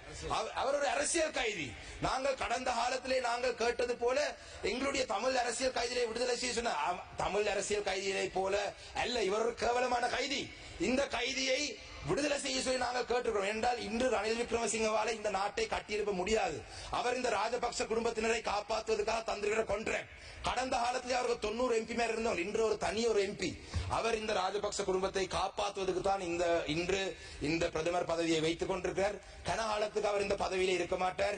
அவர் ஒரு அரசியல் கைதி. நாங்கள் கடந்த காலத்திலே நாங்கள் கேட்டது போல எங்களுடைய தமிழ் அரசியல் கைதியை விடுதலை செய்ய சொன்ன தமிழ் அரசியல் கைதியை போல அல்ல, இவர் ஒரு கேவலமான கைதி. இந்த கைதியை விடுதலை செய்ய சொல்லி நாங்கள் கேட்டிருக்கிறோம். என்றால் இன்று ரணில் விக்ரமசிங்கவால இந்த நாட்டை கட்டியிருக்க முடியாது. அவர் இந்த ராஜபக்ச குடும்பத்தினரை காப்பாற்றுவதற்காக தந்திருக்கிற கொன்றேன். கடந்த காலத்தில் அவருக்கு 90 MP மேல இருந்தவர், இன்று ஒரு தனி ஒரு MP. அவர் இந்த ராஜபக்ச குடும்பத்தை காப்பாற்றுவதற்கு தான் இன்று இந்த பிரதமர் பதவியை வைத்துக் கொண்டிருக்கிறார். கன காலத்துக்கு அவர் இந்த பதவியில இருக்க மாட்டார்.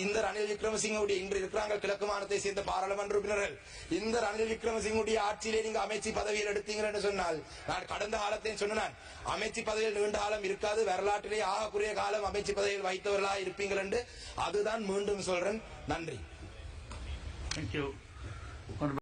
இந்த ரணில் விக்ரமசிங்கவுடைய இன்று இருக்கிறாங்க கிழக்கு மாநிலத்தை சேர்ந்த பாராளுமன்ற உறுப்பினர்கள். இந்த ரணில் விக்ரமசிங்கவுடைய ஆட்சியிலே நீங்க அமைச்சு பதவியில் எடுத்தீங்கன்னு சொன்னால், நான் கடந்த காலத்தையும் சொன்னான், அமைச்சு பதவியில் நீண்ட காலம் இருக்காது, வரலாற்றிலே ஆகக்கூடிய காலம் அமைச்சு பதவியில் வைத்தவர்களா இருப்பீங்கள் என்று. அதுதான் மீண்டும் சொல்றேன். நன்றி. Thank you.